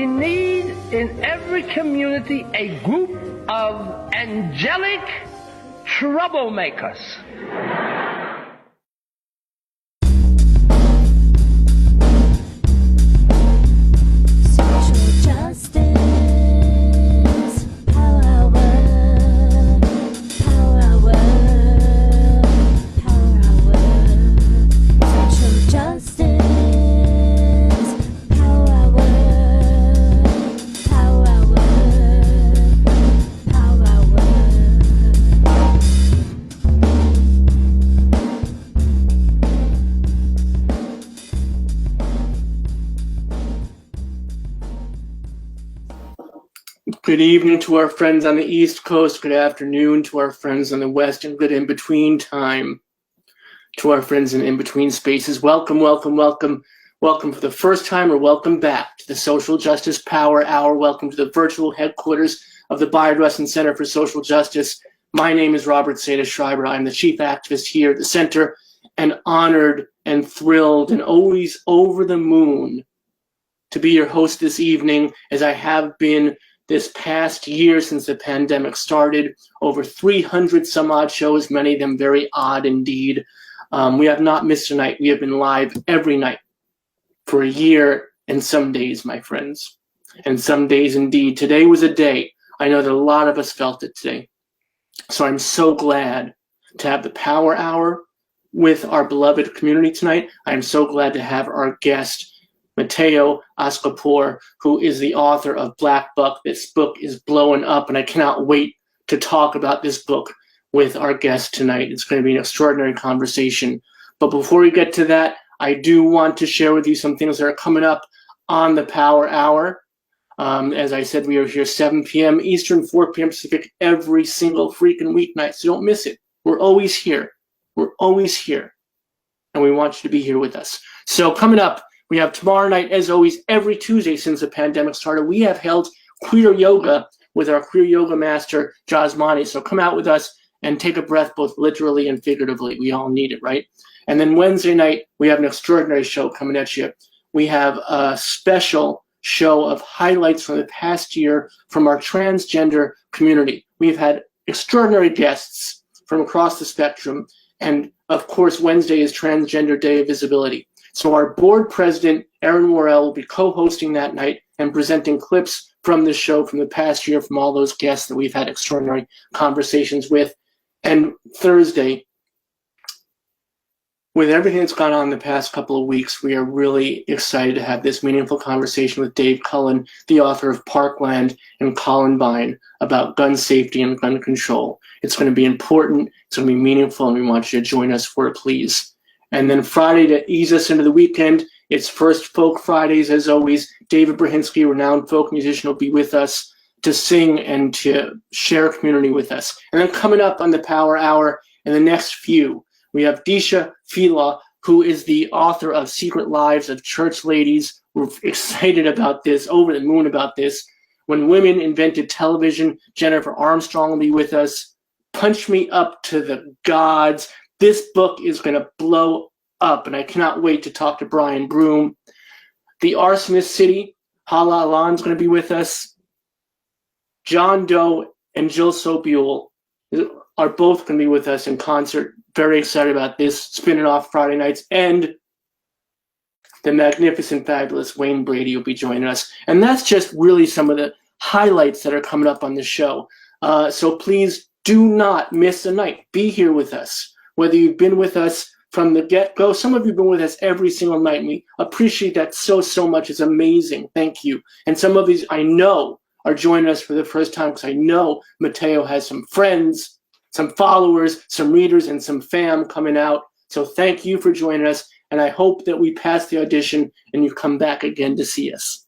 We need in every community a group of angelic troublemakers. Good evening to our friends on the East Coast. Good afternoon to our friends on the West, and good in-between time to our friends in in-between spaces. Welcome, welcome, welcome. Welcome for the first time, or welcome back to the Social Justice Power Hour. Welcome to the virtual headquarters of the Bayard Rustin Center for Social Justice. My name is Robert Seda Schreiber. I'm the chief activist here at the center, and honored and thrilled and always over the moon to be your host this evening, as I have been this past year since the pandemic started. Over 300 some odd shows, many of them very odd indeed. We have not missed a night. We have been live every night for a year, and some days, my friends, and some days indeed. Today was a day. I know that a lot of us felt it today. So I'm so glad to have the Power Hour with our beloved community tonight. I'm so glad to have our guest, Mateo Askaripour, who is the author of Black Buck. This book is blowing up, and I cannot wait to talk about this book with our guest tonight. It's going to be an extraordinary conversation. But before we get to that, I do want to share with you some things that are coming up on the Power Hour. As I said, we are here 7 p.m. Eastern, 4 p.m. Pacific every single freaking weeknight, so don't miss it. We're always here. We're always here, and we want you to be here with us. So coming up, we have tomorrow night, as always, every Tuesday since the pandemic started, we have held queer yoga with our queer yoga master, Jasmani. So come out with us and take a breath, both literally and figuratively. We all need it, right? And then Wednesday night, we have an extraordinary show coming at you. We have a special show of highlights from the past year from our transgender community. We've had extraordinary guests from across the spectrum. And of course, Wednesday is Transgender Day of Visibility. So our board president, Erin Worrell, will be co-hosting that night and presenting clips from the show from the past year from all those guests that we've had extraordinary conversations with. And Thursday, with everything that's gone on the past couple of weeks, we are really excited to have this meaningful conversation with Dave Cullen, the author of Parkland and Columbine, about gun safety and gun control. It's going to be important, it's going to be meaningful, and we want you to join us for it, please. And then Friday, to ease us into the weekend, it's First Folk Fridays, as always. David Brahinsky, renowned folk musician, will be with us to sing and to share community with us. And then coming up on the Power Hour in the next few, we have Disha Fila, who is the author of Secret Lives of Church Ladies. We're excited about this, over the moon about this. When Women Invented Television, Jennifer Armstrong will be with us. Punch Me Up to the Gods. This book is going to blow up, and I cannot wait to talk to Brian Broom. The Arsonist City, Hala Alan's going to be with us. John Doe and Jill Sopiul are both going to be with us in concert. Very excited about this, spinning off Friday nights. And the magnificent, fabulous Wayne Brady will be joining us. And that's just really some of the highlights that are coming up on the show. So please do not miss a night. Be here with us. Whether you've been with us from the get-go, some of you have been with us every single night, and we appreciate that so much. It's amazing. Thank you. And some of these, I know, are joining us for the first time, because I know Mateo has some friends, some followers, some readers, and some fam coming out. So thank you for joining us, and I hope that we pass the audition and you come back again to see us.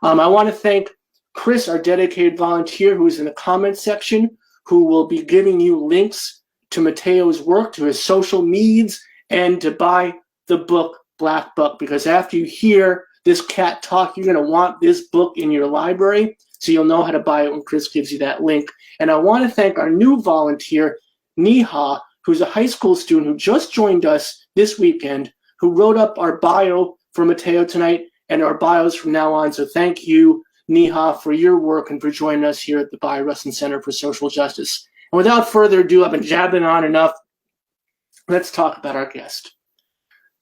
I want to thank Chris, our dedicated volunteer, who is in the comments section, who will be giving you links to Mateo's work, to his social medias, and to buy the book Black Buck, because after you hear this cat talk, you're going to want this book in your library, so you'll know how to buy it when Chris gives you that link. And I want to thank our new volunteer, Neha, who's a high school student who just joined us this weekend, who wrote up our bio for Mateo tonight and our bios from now on. So thank you, Neha, for your work and for joining us here at the Bayou-Rustin Center for Social Justice. And without further ado, I've been jabbing on enough. Let's talk about our guest.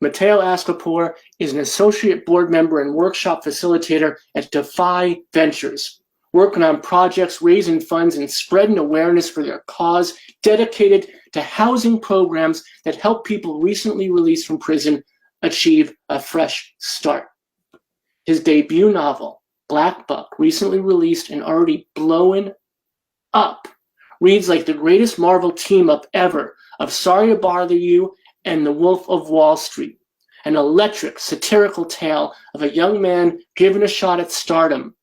Mateo Askaripour is an associate board member and workshop facilitator at Defy Ventures, working on projects raising funds and spreading awareness for their cause, dedicated to housing programs that help people recently released from prison achieve a fresh start. His debut novel, Black Buck, recently released and already blowing up, reads like the greatest Marvel team-up ever of Sorry to Bother You and The Wolf of Wall Street, an electric, satirical tale of a young man given a shot at stardom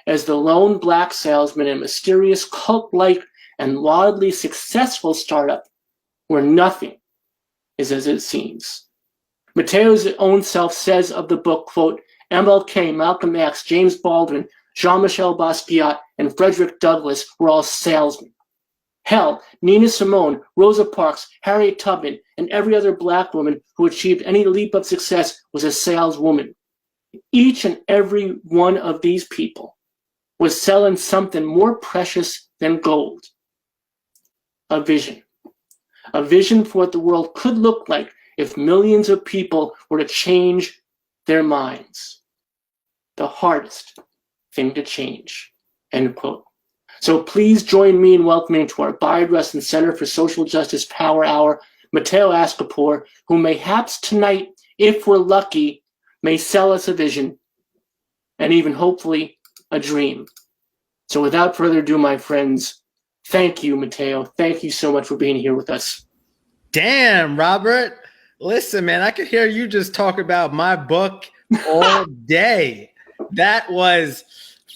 as the lone black salesman in a mysterious, cult-like, and wildly successful startup where nothing is as it seems. Mateo's own self says of the book, quote, MLK, Malcolm X, James Baldwin, Jean-Michel Basquiat, and Frederick Douglass were all salesmen. Hell, Nina Simone, Rosa Parks, Harriet Tubman, and every other black woman who achieved any leap of success was a saleswoman. Each and every one of these people was selling something more precious than gold. A vision. A vision for what the world could look like if millions of people were to change their minds. The hardest thing to change. End quote. So please join me in welcoming to our Bayou-Rustin Center for Social Justice Power Hour, Mateo Askaripour, who mayhaps tonight, if we're lucky, may sell us a vision and even hopefully a dream. So without further ado, my friends, thank you, Mateo. Thank you so much for being here with us. Damn, Robert. Listen, man, I could hear you just talk about my book all day. That was,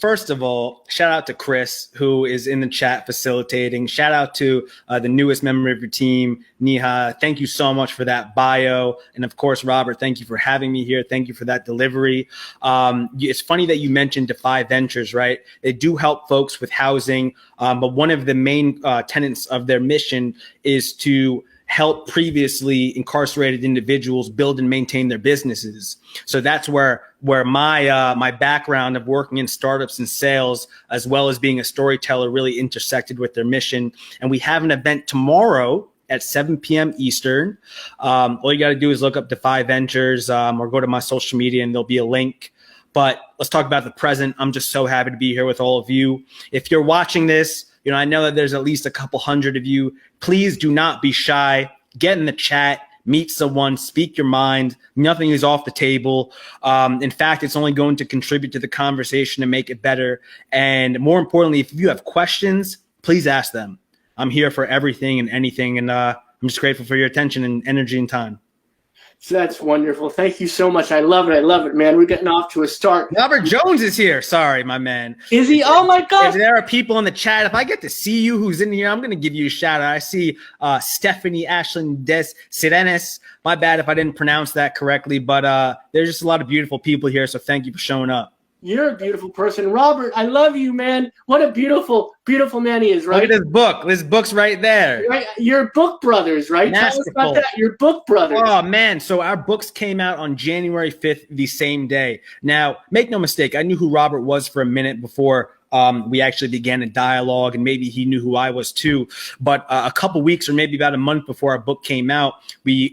first of all, shout out to Chris, who is in the chat facilitating. Shout out to the newest member of your team, Neha. Thank you so much for that bio. And of course, Robert, thank you for having me here. Thank you for that delivery. It's funny that you mentioned Defy Ventures, right? They do help folks with housing, but one of the main tenets of their mission is to help previously incarcerated individuals build and maintain their businesses. So that's where my background of working in startups and sales, as well as being a storyteller, really intersected with their mission. And we have an event tomorrow at 7 p.m. Eastern. All you got to do is look up Defy Ventures or go to my social media and there'll be a link. But let's talk about the present. I'm just so happy to be here with all of you. If you're watching this, you know, I know that there's at least a couple hundred of you. Please do not be shy. Get in the chat, meet someone, speak your mind. Nothing is off the table. In fact, it's only going to contribute to the conversation and make it better. And more importantly, if you have questions, please ask them. I'm here for everything and anything. And I'm just grateful for your attention and energy and time. So that's wonderful. Thank you so much. I love it. I love it, man. We're getting off to a start. Robert Jones is here. Sorry, my man. Is he? Oh, my God. If there are people in the chat, if I get to see you who's in here, I'm going to give you a shout out. I see Stephanie Ashlyn Des Sirenes. My bad if I didn't pronounce that correctly, but there's just a lot of beautiful people here, so thank you for showing up. You're a beautiful person. Robert, I love you, man. What a beautiful, beautiful man he is, right? Look at this book. This book's right there. Right? You're book brothers, right? Masterful. Tell us about that. You're book brothers. Oh, man. So our books came out on January 5th, the same day. Now, make no mistake, I knew who Robert was for a minute before we actually began a dialogue, and maybe he knew who I was too. But a couple weeks or maybe about a month before our book came out, we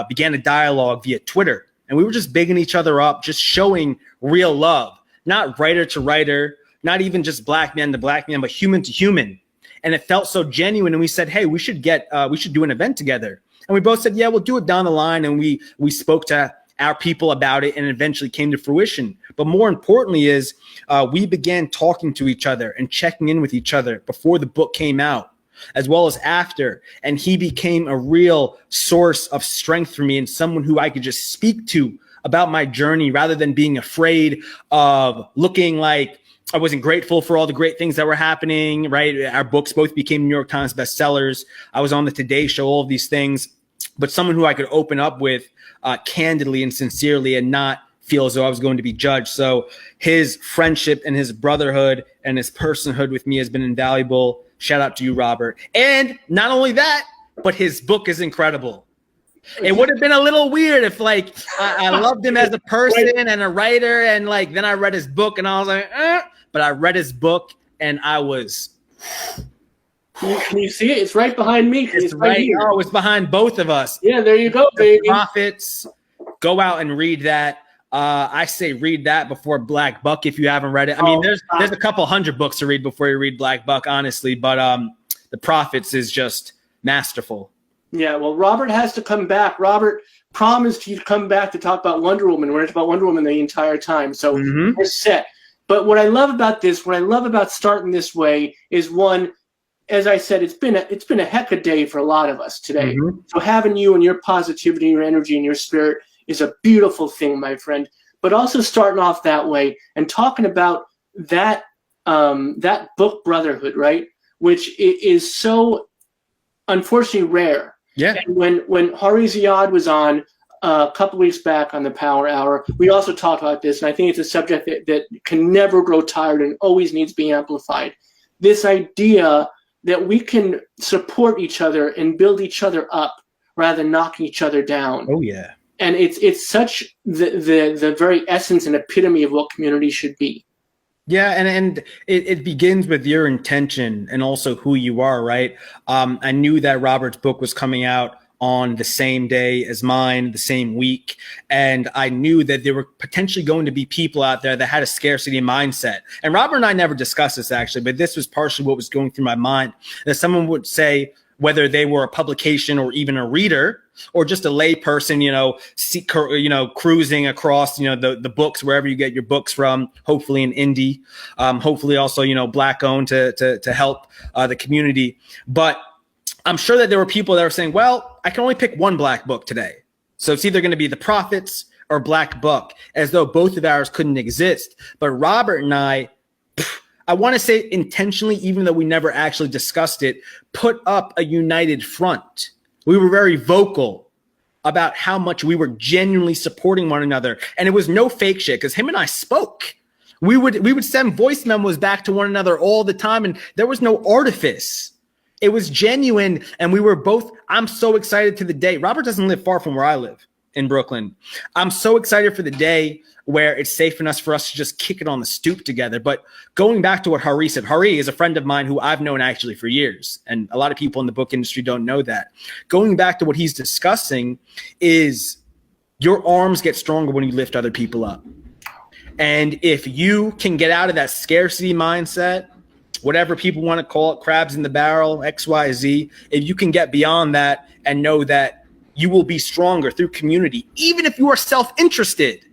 began a dialogue via Twitter. And we were just bigging each other up, just showing real love. Not writer to writer, not even just black man to black man, but human to human. And it felt so genuine. And we said, hey, we should do an event together. And we both said, yeah, we'll do it down the line. And we spoke to our people about it and eventually came to fruition. But more importantly is we began talking to each other and checking in with each other before the book came out, as well as after. And he became a real source of strength for me and someone who I could just speak to about my journey rather than being afraid of looking like I wasn't grateful for all the great things that were happening, right? Our books both became New York Times bestsellers. I was on the Today Show, all of these things, but someone who I could open up with candidly and sincerely and not feel as though I was going to be judged. So his friendship and his brotherhood and his personhood with me has been invaluable. Shout out to you, Robert. And not only that, but his book is incredible. It would have been a little weird if like I loved him as a person and a writer, and like then I read his book and I was like, but I read his book and I was. Can you see it? It's right behind me. It's right here. Oh, it's behind both of us. Yeah, there you go, baby. Prophets. Go out and read that. I say read that before Black Buck if you haven't read it. I mean, there's a couple hundred books to read before you read Black Buck, honestly, but The Prophets is just masterful. Yeah, well, Robert has to come back. Robert promised he'd come back to talk about Wonder Woman. We're talking about Wonder Woman the entire time, so we're set. But what I love about this, what I love about starting this way is, one, as I said, it's been a heck of a day for a lot of us today. So having you and your positivity, your energy, and your spirit is a beautiful thing, my friend. But also starting off that way and talking about that that book brotherhood, right? Which is so unfortunately rare. Yeah. And when Hari Ziad was on a couple weeks back on the Power Hour, we also talked about this, and I think it's a subject that can never grow tired and always needs to be amplified. This idea that we can support each other and build each other up rather than knocking each other down. Oh yeah. And it's such the very essence and epitome of what community should be. Yeah, and it begins with your intention and also who you are, right? I knew that Robert's book was coming out on the same day as mine, the same week. And I knew that there were potentially going to be people out there that had a scarcity mindset. And Robert and I never discussed this actually, but this was partially what was going through my mind, that someone would say, whether they were a publication or even a reader or just a lay person, cruising across, the books, wherever you get your books from, hopefully in indie, hopefully also, Black owned to help the community. But I'm sure that there were people that were saying, well, I can only pick one Black book today. So it's either going to be The Prophets or Black Book, as though both of ours couldn't exist. But Robert and I want to say intentionally, even though we never actually discussed it, put up a united front. We were very vocal about how much we were genuinely supporting one another. And it was no fake shit, because him and I spoke. We would send voice memos back to one another all the time, and there was no artifice. It was genuine, and we were both, I'm so excited to the day. Robert doesn't live far from where I live in Brooklyn. I'm so excited for the day where it's safe enough for us to just kick it on the stoop together. But going back to what Hari said, Hari is a friend of mine who I've known actually for years. And a lot of people in the book industry don't know that. Going back to what he's discussing is your arms get stronger when you lift other people up. And if you can get out of that scarcity mindset, whatever people want to call it, crabs in the barrel, X, Y, Z, if you can get beyond that and know that you will be stronger through community, even if you are self-interested,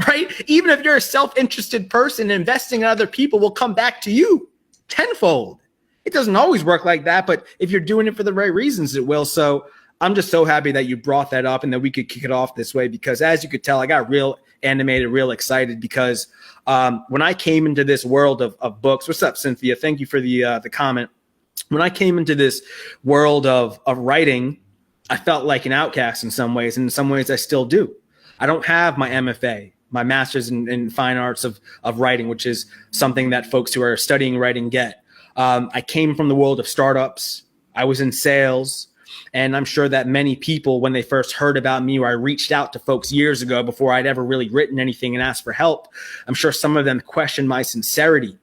right? Even if you're a self-interested person, investing in other people will come back to you tenfold. It doesn't always work like that, but if you're doing it for the right reasons, it will. So I'm just so happy that you brought that up and that we could kick it off this way, because as you could tell, I got real animated, real excited, because when I came into this world of books, what's up, Cynthia? Thank you for the comment. When I came into this world of writing, I felt like an outcast in some ways, and in some ways I still do. I don't have my MFA, my master's in fine arts of writing, which is something that folks who are studying writing get. I came from the world of startups. I was in sales. And I'm sure that many people, when they first heard about me, or I reached out to folks years ago before I'd ever really written anything and asked for help, I'm sure some of them questioned my sincerity,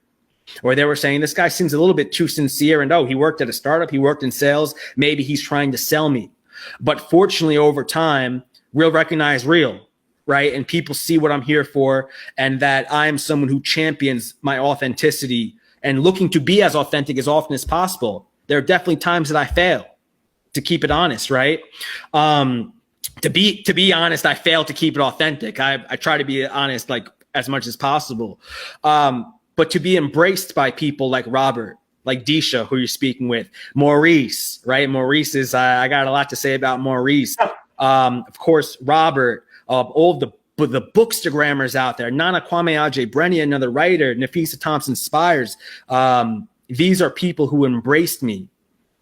or they were saying, this guy seems a little bit too sincere. And, oh, he worked at a startup. He worked in sales. Maybe he's trying to sell me. But fortunately, over time, real recognize real. Right. And people see what I'm here for, and that I'm someone who champions my authenticity and looking to be as authentic as often as possible. There are definitely times that I fail, to keep it honest. Right. To be honest, I fail to keep it authentic. I try to be honest, like as much as possible. But to be embraced by people like Robert, like Disha, who you're speaking with, Maurice, right? Maurice is, I got a lot to say about Maurice. Of course, Robert. All the bookstagrammers out there, Nana Kwame Adjei-Brenia, another writer, Nafisa Thompson Spires. These are people who embraced me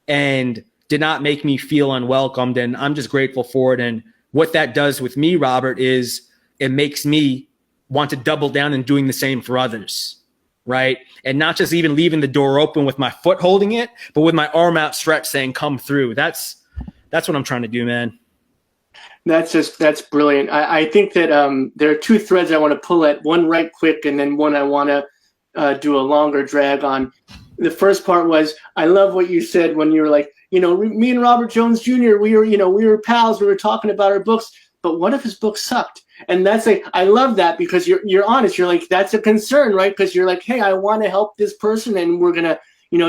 and did not make me feel unwelcomed. And I'm just grateful for it. And what that does with me, Robert, is it makes me want to double down and doing the same for others. Right. And not just even leaving the door open with my foot holding it, but with my arm outstretched saying, come through. That's what I'm trying to do, man. That's brilliant. I think that there are two threads I want to pull at, one right quick and then one I want to do a longer drag on. The first part was, I love what you said when you were like, me and Robert Jones Jr., we were pals, we were talking about our books, but what if his book sucked? And that's like, I love that because you're honest. You're like, that's a concern, right? Because you're like, hey, I want to help this person and we're going to,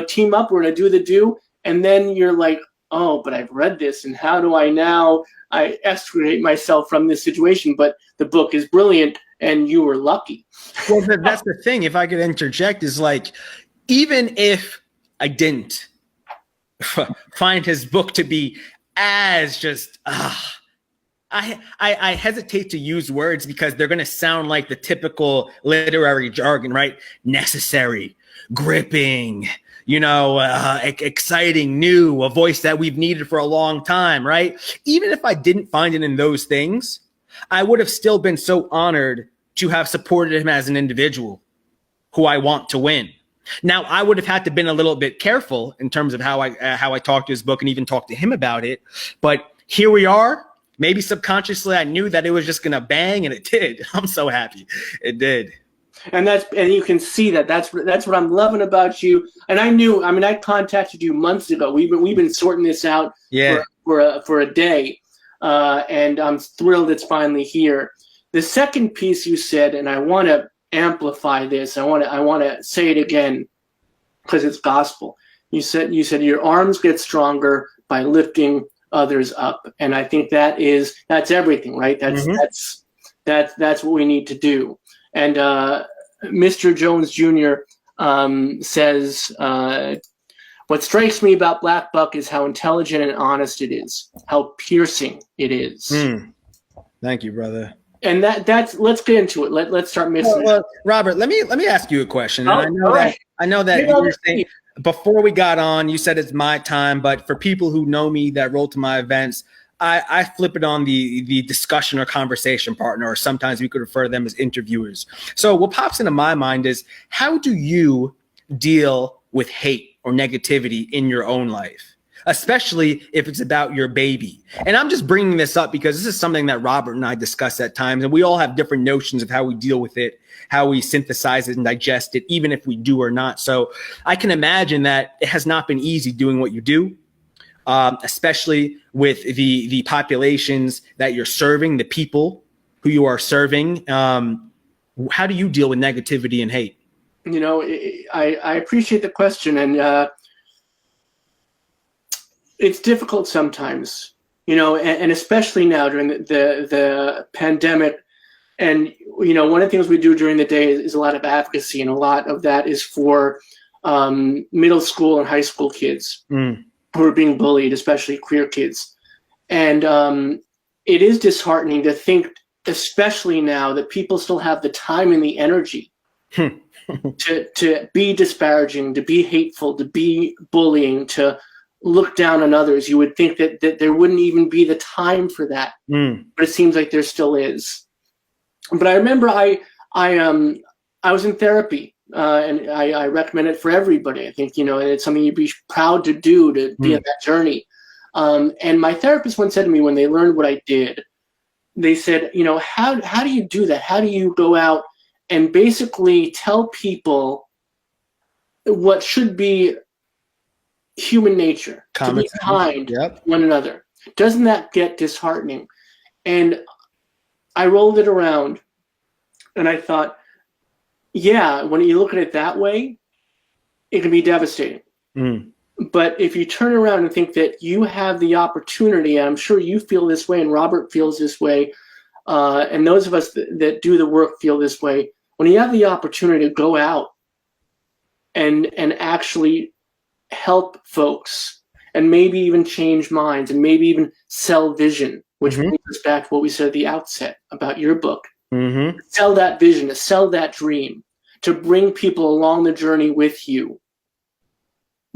team up, we're going to do the do. And then you're like, oh, but I've read this and how do I now extricate myself from this situation? But the book is brilliant and you were lucky. Well, that's the thing. If I could interject, is like, even if I didn't find his book to be as just, I hesitate to use words because they're going to sound like the typical literary jargon, right? Necessary, gripping, exciting, new, a voice that we've needed for a long time, right? Even if I didn't find it in those things, I would have still been so honored to have supported him as an individual who I want to win. Now, I would have had to been a little bit careful in terms of how I talked to his book and even talked to him about it. But here we are. Maybe subconsciously I knew that it was just going to bang, and it did. I'm so happy. It did. And you can see that. That's what I'm loving about you. And I contacted you months ago. We've been sorting this out for a day. And I'm thrilled it's finally here. The second piece you said, and I want to amplify this. I want to say it again because it's gospel. You said your arms get stronger by lifting others up, and I think that's everything, right? That's what we need to do. And Mr. Jones Jr. Says, what strikes me about Black Buck is how intelligent and honest it is, how piercing it is. Thank you, brother. And that's let's get into it. Let's start missing. Well, Robert, let me ask you a question. I know that you were saying before we got on, you said it's my time, but for people who know me that roll to my events, I flip it on the discussion or conversation partner, or sometimes we could refer to them as interviewers. So what pops into my mind is, how do you deal with hate or negativity in your own life? Especially if it's about your baby. And I'm just bringing this up because this is something that Robert and I discuss at times, and we all have different notions of how we deal with it, how we synthesize it and digest it, even if we do or not. So I can imagine that it has not been easy doing what you do, especially with the populations that you're serving, the people who you are serving. How do you deal with negativity and hate? I appreciate the question, and it's difficult sometimes, and especially now during the pandemic. And, one of the things we do during the day is a lot of advocacy, and a lot of that is for middle school and high school kids who are being bullied, especially queer kids. And it is disheartening to think, especially now, that people still have the time and the energy to be disparaging, to be hateful, to be bullying, to look down on others. You would think that there wouldn't even be the time for that, but it seems like there still is. But I remember I was in therapy, and I recommend it for everybody. I think and it's something you'd be proud to do, to be on that journey. And my therapist once said to me, when they learned what I did, they said, how do you do that? How do you go out and basically tell people what should be human nature, to be kind to one another? Doesn't that get disheartening? And I rolled it around and I thought, yeah, when you look at it that way, it can be devastating. But if you turn around and think that you have the opportunity, and I'm sure you feel this way and Robert feels this way, and those of us that do the work feel this way, when you have the opportunity to go out and actually help folks and maybe even change minds and maybe even sell vision, which brings us back to what we said at the outset about your book. Sell that vision, to sell that dream, to bring people along the journey with you.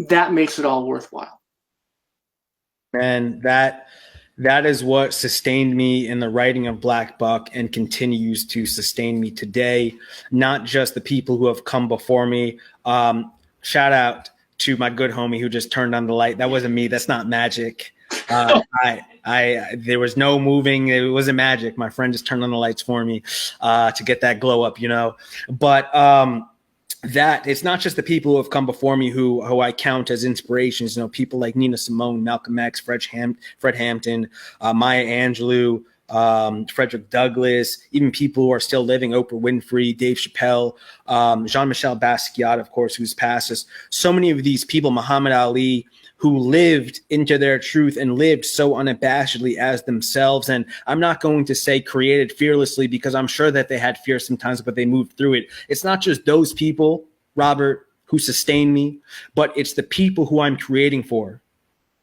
That makes it all worthwhile. And that is what sustained me in the writing of Black Buck and continues to sustain me today. Not just the people who have come before me. Shout out to my good homie who just turned on the light. That wasn't me. That's not magic. I There was no moving. It wasn't magic. My friend just turned on the lights for me to get that glow up, But that it's not just the people who have come before me who I count as inspirations. People like Nina Simone, Malcolm X, Fred Hampton, Maya Angelou, Frederick Douglass, even people who are still living, Oprah Winfrey, Dave Chappelle, Jean-Michel Basquiat, of course, who's passed us. So many of these people, Muhammad Ali, who lived into their truth and lived so unabashedly as themselves. And I'm not going to say created fearlessly, because I'm sure that they had fear sometimes, but they moved through it. It's not just those people, Robert, who sustain me, but it's the people who I'm creating for,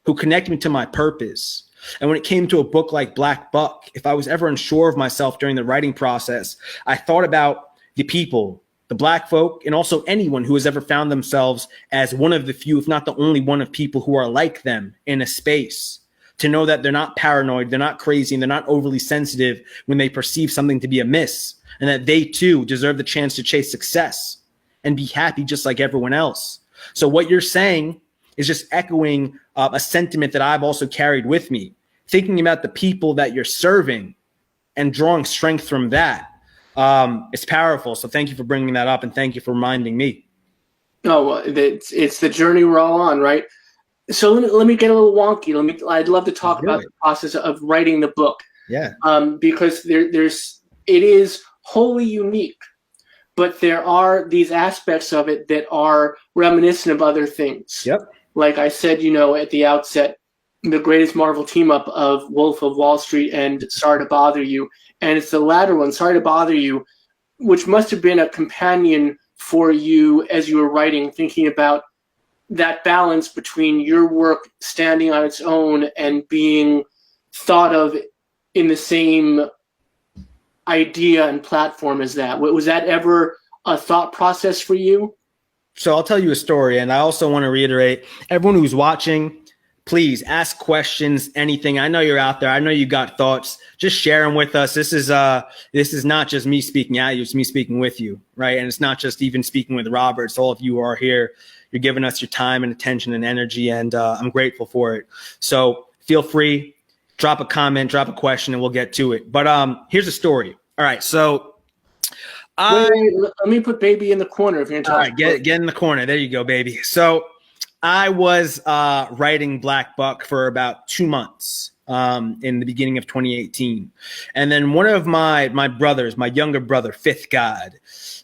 who connect me to my purpose. And when it came to a book like Black Buck, if I was ever unsure of myself during the writing process, I thought about the people, the Black folk, and also anyone who has ever found themselves as one of the few, if not the only one, of people who are like them in a space, to know that they're not paranoid, they're not crazy, and they're not overly sensitive when they perceive something to be amiss, and that they too deserve the chance to chase success and be happy just like everyone else. So what you're saying is just echoing a sentiment that I've also carried with me, thinking about the people that you're serving and drawing strength from that. It's powerful. So thank you for bringing that up, and thank you for reminding me. Oh, well, it's the journey we're all on, right? So let me get a little wonky. I'd love to talk about the process of writing the book. Yeah. Because it is wholly unique, but there are these aspects of it that are reminiscent of other things. Yep. Like I said, at the outset, the greatest Marvel team up of Wolf of Wall Street and Sorry to Bother You. And it's the latter one, Sorry to Bother You, which must have been a companion for you as you were writing, thinking about that balance between your work standing on its own and being thought of in the same idea and platform as that. Was that ever a thought process for you? So I'll tell you a story, and I also want to reiterate, everyone who's watching, please ask questions, anything. I know you're out there. I know you got thoughts. Just share them with us. This is not just me speaking at you. It's me speaking with you, right? And it's not just even speaking with Robert. It's all of you who are here. You're giving us your time and attention and energy, and I'm grateful for it. So feel free, drop a comment, drop a question, and we'll get to it. But here's a story. All right, so wait, let me put baby in the corner if you're all right, get in the corner. There you go, baby. So I was writing Black Buck for about 2 months in the beginning of 2018. And then one of my brothers, my younger brother, Fifth God,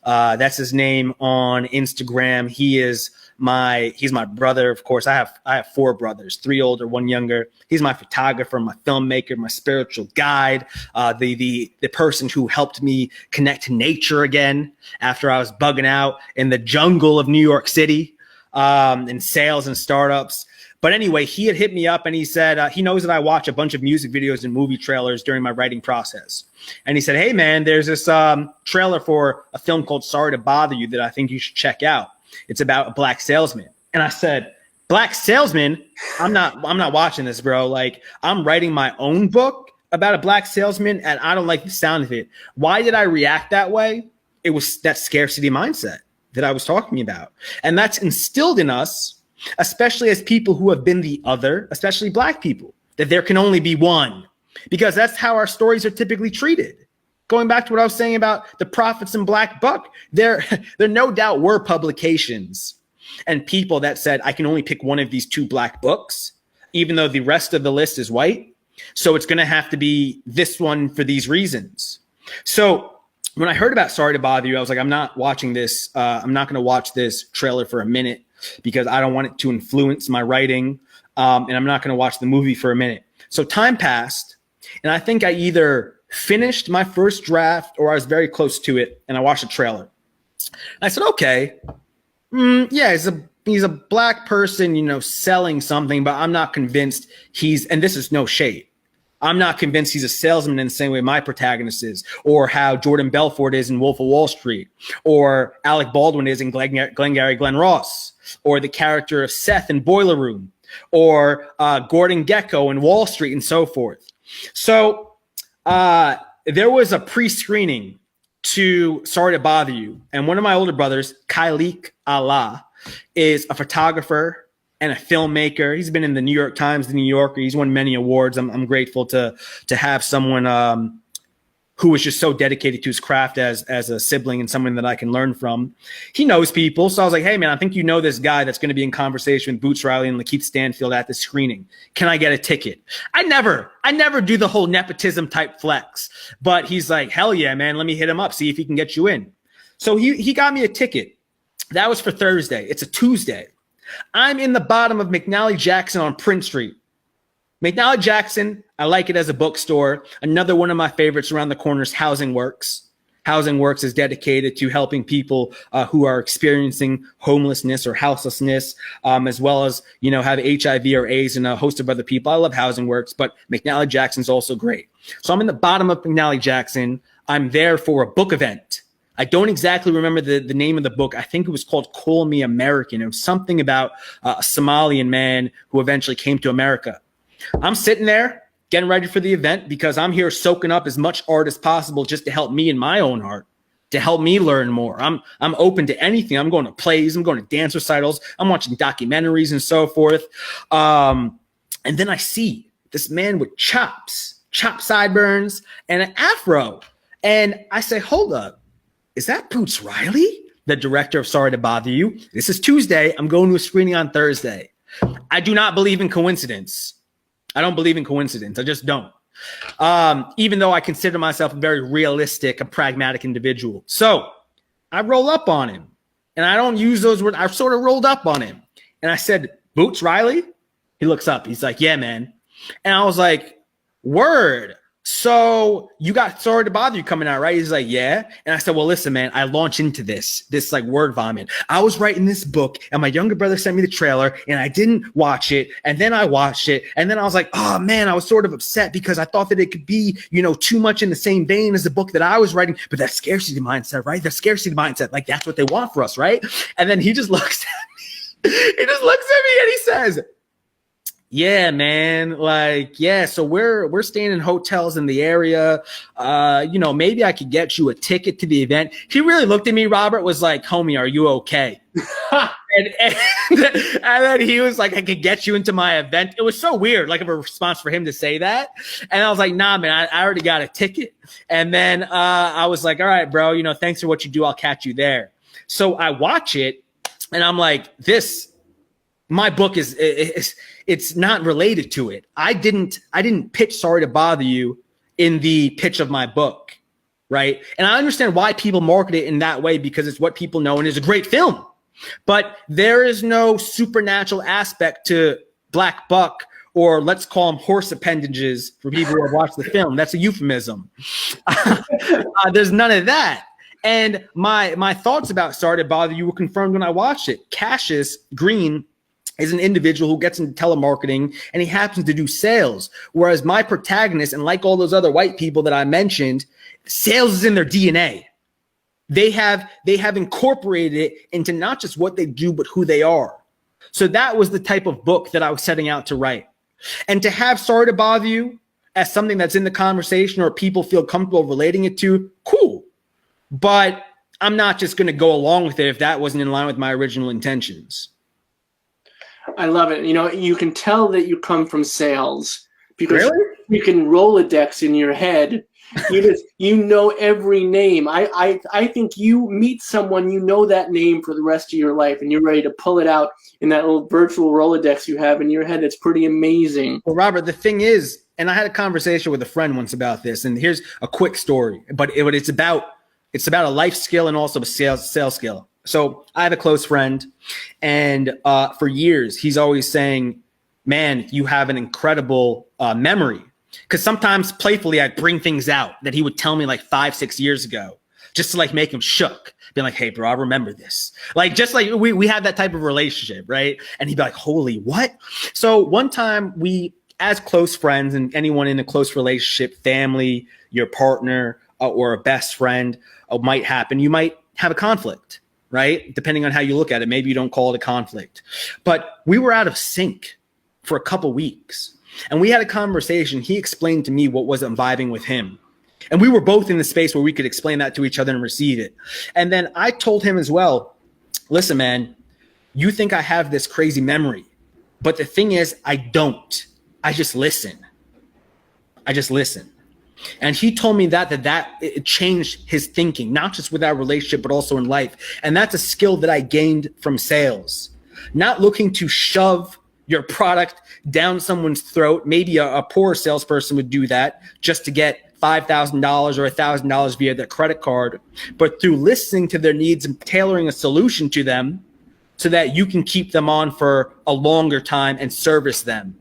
that's his name on Instagram. He's my brother. Of course, I have 4 brothers, 3 older, 1 younger. He's my photographer, my filmmaker, my spiritual guide, the person who helped me connect to nature again after I was bugging out in the jungle of New York City. In sales and startups. But anyway, he had hit me up and he said, he knows that I watch a bunch of music videos and movie trailers during my writing process. And he said, hey man, there's this trailer for a film called Sorry to Bother You that I think you should check out. It's about a black salesman. And I said, black salesman? I'm not watching this, bro. Like, I'm writing my own book about a black salesman and I don't like the sound of it. Why did I react that way? It was that scarcity mindset that I was talking about. And that's instilled in us, especially as people who have been the other, especially black people, that there can only be one, because that's how our stories are typically treated. Going back to what I was saying about the prophets and Black Buck, there no doubt were publications and people that said, I can only pick one of these 2 black books, even though the rest of the list is white. So it's going to have to be this one for these reasons. So when I heard about Sorry to Bother You, I was like, I'm not watching this. I'm not going to watch this trailer for a minute because I don't want it to influence my writing. And I'm not going to watch the movie for a minute. So time passed, and I think I either finished my first draft or I was very close to it, and I watched the trailer. And I said, okay, yeah, he's a black person, selling something, but I'm not convinced and this is no shade, I'm not convinced he's a salesman in the same way my protagonist is, or how Jordan Belfort is in Wolf of Wall Street, or Alec Baldwin is in Glengarry Glen Ross, or the character of Seth in Boiler Room, or Gordon Gekko in Wall Street, and so forth. So there was a pre-screening to Sorry to Bother You, and one of my older brothers, Kailik Allah, is a photographer and a filmmaker. He's been in the New York Times, the New Yorker. He's won many awards. I'm grateful to have someone who was just so dedicated to his craft as a sibling and someone that I can learn from. He knows people. So I was like, hey, man, I think you know this guy that's going to be in conversation with Boots Riley and Lakeith Stanfield at the screening. Can I get a ticket? I never do the whole nepotism type flex. But he's like, hell yeah, man, let me hit him up, see if he can get you in. So he got me a ticket. That was for Thursday. It's a Tuesday. I'm in the bottom of McNally Jackson on Prince Street. McNally Jackson, I like it as a bookstore. Another one of my favorites around the corner is Housing Works. Housing Works is dedicated to helping people who are experiencing homelessness or houselessness, as well as, have HIV or AIDS and a host of other people. I love Housing Works, but McNally Jackson's also great. So I'm in the bottom of McNally Jackson. I'm there for a book event. I don't exactly remember the name of the book. I think it was called Call Me American. It was something about a Somalian man who eventually came to America. I'm sitting there getting ready for the event because I'm here soaking up as much art as possible just to help me in my own art, to help me learn more. I'm open to anything. I'm going to plays. I'm going to dance recitals. I'm watching documentaries and so forth. And then I see this man with chopped sideburns and an afro. And I say, hold up. Is that Boots Riley, the director of Sorry to Bother You? This is Tuesday. I'm going to a screening on Thursday. I do not believe in coincidence. I don't believe in coincidence. I just don't. Even though I consider myself a very realistic and pragmatic individual. So I roll up on him. And I don't use those words. I sort of rolled up on him. And I said, Boots Riley? He looks up. He's like, yeah, man. And I was like, word. So you got Sorry to Bother You coming out, right? He's like, yeah. And I said, well, listen, man, I launch into this like word vomit. I was writing this book and my younger brother sent me the trailer and I didn't watch it. And then I watched it. And then I was like, oh man, I was sort of upset because I thought that it could be, too much in the same vein as the book that I was writing. But that scarcity mindset, right? The scarcity mindset, like that's what they want for us, right? And then he just looks at me. He just looks at me and he says, yeah, man. So we're staying in hotels in the area. Maybe I could get you a ticket to the event. He really looked at me, Robert, was like, homie, are you okay? and then he was like, I could get you into my event. It was so weird, like of a response for him to say that. And I was like, nah, man, I already got a ticket. And then I was like, all right, bro, thanks for what you do. I'll catch you there. So I watch it and I'm like, my book it's not related to it. I didn't pitch Sorry to Bother You in the pitch of my book, right? And I understand why people market it in that way because it's what people know and is a great film. But there is no supernatural aspect to Black Buck, or let's call them horse appendages for people who have watched the film. That's a euphemism. There's none of that. And my thoughts about Sorry to Bother You were confirmed when I watched it. Cassius Green is an individual who gets into telemarketing and he happens to do sales. Whereas my protagonist, and like all those other white people that I mentioned, sales is in their DNA. They have incorporated it into not just what they do, but who they are. So that was the type of book that I was setting out to write. And to have Sorry to Bother You as something that's in the conversation or people feel comfortable relating it to, cool. But I'm not just going to go along with it if that wasn't in line with my original intentions. I love it. You can tell that you come from sales because really? You can Rolodex in your head. You know every name. I think you meet someone, you know that name for the rest of your life, and you're ready to pull it out in that little virtual Rolodex you have in your head. It's pretty amazing. Well, Robert, the thing is, and I had a conversation with a friend once about this, and here's a quick story, but it's about a life skill and also a sales skill. So I have a close friend, and for years, he's always saying, man, you have an incredible memory. Because sometimes playfully, I'd bring things out that he would tell me like 5-6 years ago, just to make him shook. Being like, hey, bro, I remember this. Just like we had that type of relationship, right? And he'd be like, holy, what? So one time we, as close friends and anyone in a close relationship, family, your partner, or a best friend might happen. You might have a conflict. Right? Depending on how you look at it, maybe you don't call it a conflict. But we were out of sync for a couple weeks. And we had a conversation. He explained to me what wasn't vibing with him. And we were both in the space where we could explain that to each other and receive it. And then I told him as well, listen, man, you think I have this crazy memory. But the thing is, I don't. I just listen. And he told me that it changed his thinking, not just with our relationship, but also in life. And that's a skill that I gained from sales. Not looking to shove your product down someone's throat. Maybe a poor salesperson would do that just to get $5,000 or $1,000 via their credit card, but through listening to their needs and tailoring a solution to them so that you can keep them on for a longer time and service them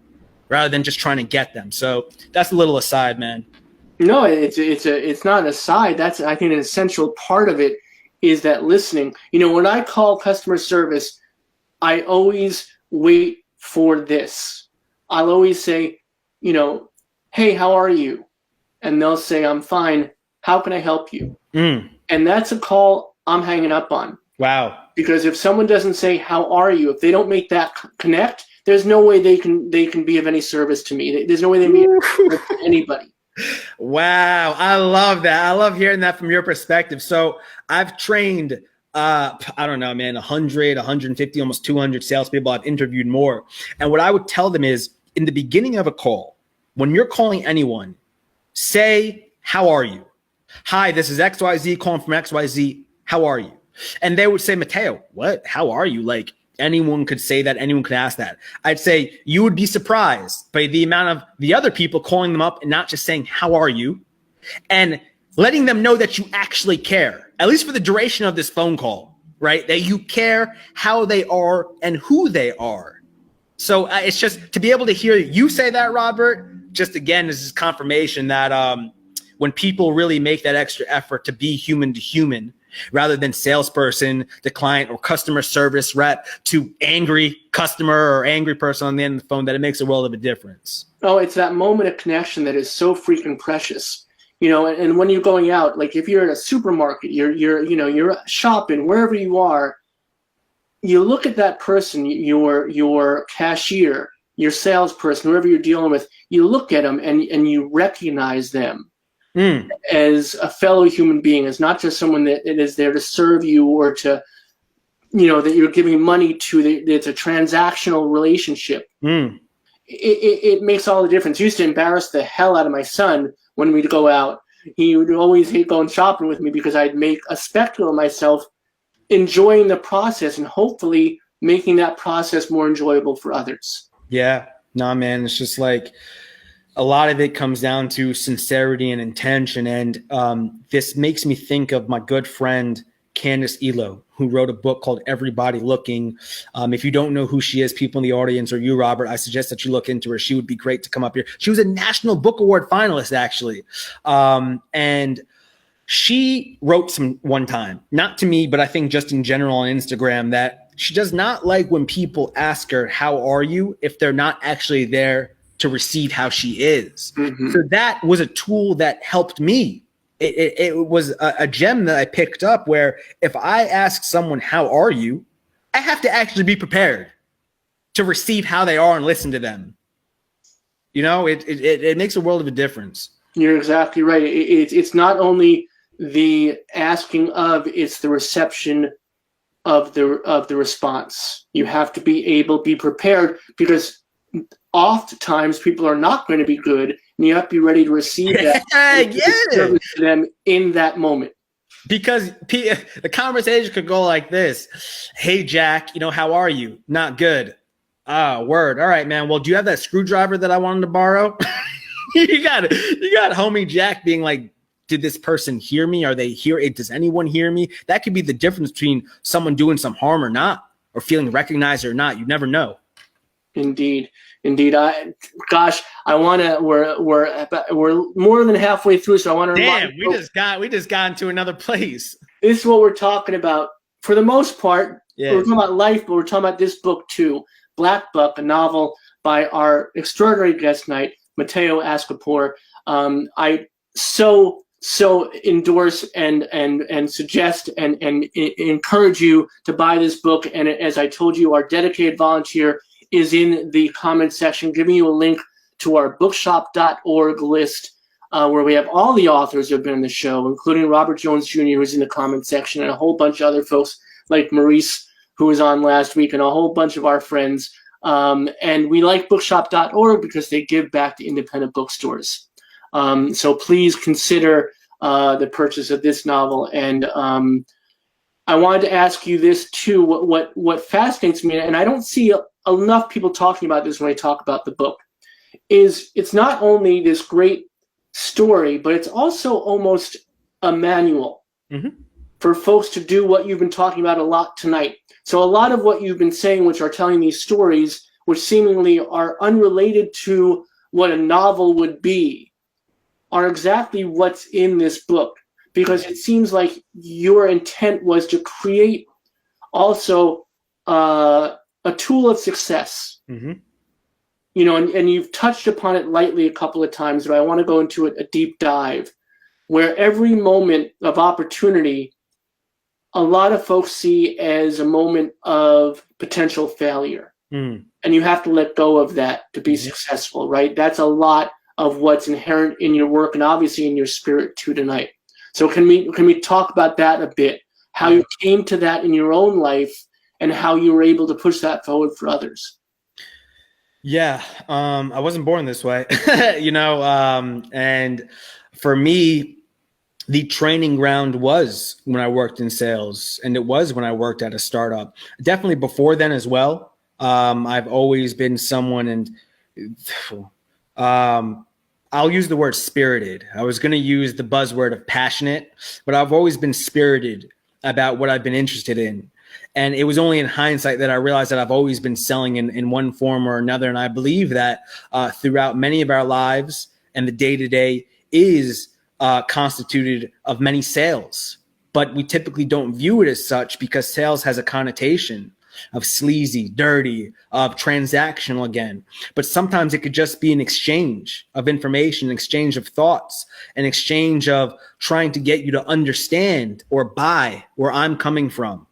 rather than just trying to get them. So that's a little aside, man. No, it's not an aside. That's, I think, an essential part of it is that listening. You know, when I call customer service, I always wait for this. I'll always say, you know, hey, how are you? And they'll say, I'm fine. How can I help you? And that's a call I'm hanging up on. Wow. Because if someone doesn't say, how are you? If they don't make that connect, there's no way they can be of any service to me. There's no way they can be of service to anybody. Wow. I love that. I love hearing that from your perspective. So I've trained, I don't know, man, 100, 150, almost 200 salespeople. I've interviewed more. And what I would tell them is in the beginning of a call, when you're calling anyone, say, how are you? Hi, this is XYZ calling from XYZ. How are you? And they would say, Mateo, what? How are you? Like anyone could say that. Anyone could ask that. I'd say you would be surprised by the amount of the other people calling them up and not just saying, how are you? And letting them know that you actually care, at least for the duration of this phone call, right? That you care how they are and who they are. So it's just to be able to hear you say that, Robert, just again, this is confirmation that when people really make that extra effort to be human to human, rather than salesperson to client or customer service rep to angry customer or angry person on the end of the phone, that it makes a world of a difference. Oh, it's that moment of connection that is so freaking precious. You know, and when you're going out, like if you're at a supermarket, you're shopping, wherever you are, you look at that person, your cashier, your salesperson, whoever you're dealing with, you look at them and you recognize them as a fellow human being, as not just someone that is there to serve you or to, you know, that you're giving money to. It's a transactional relationship. It makes all the difference. It used to embarrass the hell out of my son when we'd go out. He would always hate going shopping with me because I'd make a spectacle of myself enjoying the process and hopefully making that process more enjoyable for others. Yeah, no, man, it's just like a lot of it comes down to sincerity and intention. And this makes me think of my good friend, Candace Elo, who wrote a book called Everybody Looking. If you don't know who she is, people in the audience or you, Robert, I suggest that you look into her. She would be great to come up here. She was a National Book Award finalist, actually. And she wrote some one time, not to me, but I think just in general on Instagram, that she does not like when people ask her, how are you, if they're not actually there to receive how she is. So that was a tool that helped me. It was a gem that I picked up where if I ask someone, how are you? I have to actually be prepared to receive how they are and listen to them. You know, it makes a world of a difference. You're exactly right. It's not only the asking of, it's the reception of the response. You have to be prepared, because oftentimes people are not going to be good, and you have to be ready to receive that service to them in that moment. Because the conversation could go like this: hey, Jack, you know, how are you? Not good. Word. All right, man. Well, do you have that screwdriver that I wanted to borrow? you got homie Jack being like, did this person hear me? Are they here? Does anyone hear me? That could be the difference between someone doing some harm or not, or feeling recognized or not. You never know. Indeed. I want to. We're more than halfway through, so I want to. Damn, we just got into another place. This is what we're talking about for the most part. Yeah. We're talking about life, but we're talking about this book too, Black Buck, a novel by our extraordinary guest tonight, Mateo Askaripour. I so endorse and suggest and encourage you to buy this book. And as I told you, our dedicated volunteer is in the comment section, giving you a link to our bookshop.org list, where we have all the authors who have been on the show, including Robert Jones Jr., who's in the comment section, and a whole bunch of other folks like Maurice, who was on last week, and a whole bunch of our friends. And we like bookshop.org because they give back to independent bookstores. So please consider the purchase of this novel. And I wanted to ask you this too. What fascinates me, and I don't see enough people talking about this when I talk about the book, is it's not only this great story, but it's also almost a manual for folks to do what you've been talking about a lot tonight. So a lot of what you've been saying, which are telling these stories, which seemingly are unrelated to what a novel would be, are exactly what's in this book. Because it seems like your intent was to create also a tool of success. You know, and you've touched upon it lightly a couple of times, but I want to go into it a deep dive, where every moment of opportunity, a lot of folks see as a moment of potential failure. And you have to let go of that to be successful, right? That's a lot of what's inherent in your work and obviously in your spirit too tonight. So can we talk about that a bit? How you came to that in your own life and how you were able to push that forward for others? Yeah, I wasn't born this way, you know, and for me, the training ground was when I worked in sales, and it was when I worked at a startup. Definitely before then as well. I've always been someone, and I'll use the word spirited. I was going to use the buzzword of passionate, but I've always been spirited about what I've been interested in. And it was only in hindsight that I realized that I've always been selling in one form or another. And I believe that throughout many of our lives, and the day-to-day is constituted of many sales. But we typically don't view it as such because sales has a connotation of sleazy, dirty, of transactional again. But sometimes it could just be an exchange of information, an exchange of thoughts, an exchange of trying to get you to understand or buy where I'm coming from.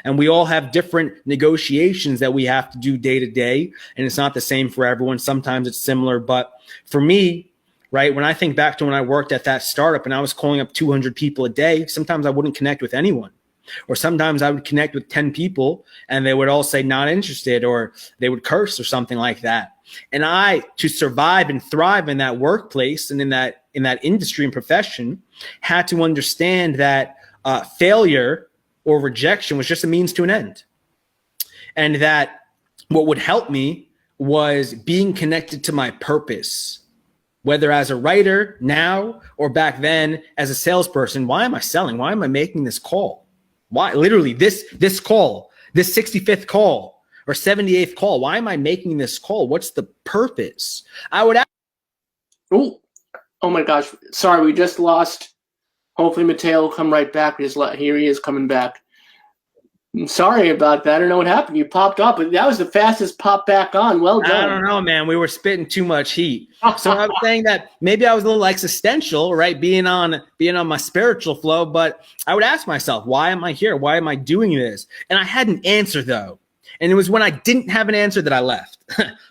And we all have different negotiations that we have to do day to day. And it's not the same for everyone. Sometimes it's similar. But for me, right, when I think back to when I worked at that startup and I was calling up 200 people a day, sometimes I wouldn't connect with anyone. Or sometimes I would connect with 10 people and they would all say not interested, or they would curse or something like that. And I, to survive and thrive in that workplace and in that industry and profession, had to understand that failure or rejection was just a means to an end. And that what would help me was being connected to my purpose, whether as a writer now or back then as a salesperson. Why am I selling? Why am I making this call? Why? Literally this call, this 65th call or 78th call. Why am I making this call? What's the purpose? I would ask. Oh my gosh. Sorry, we just lost. Hopefully Mateo will come right back. Here he is coming back. I'm sorry about that. I don't know what happened. You popped up, but that was the fastest pop back on. Well done. I don't know, man. We were spitting too much heat. So I was saying that maybe I was a little existential, right? Being on my spiritual flow, but I would ask myself, why am I here? Why am I doing this? And I had an answer though. And it was when I didn't have an answer that I left,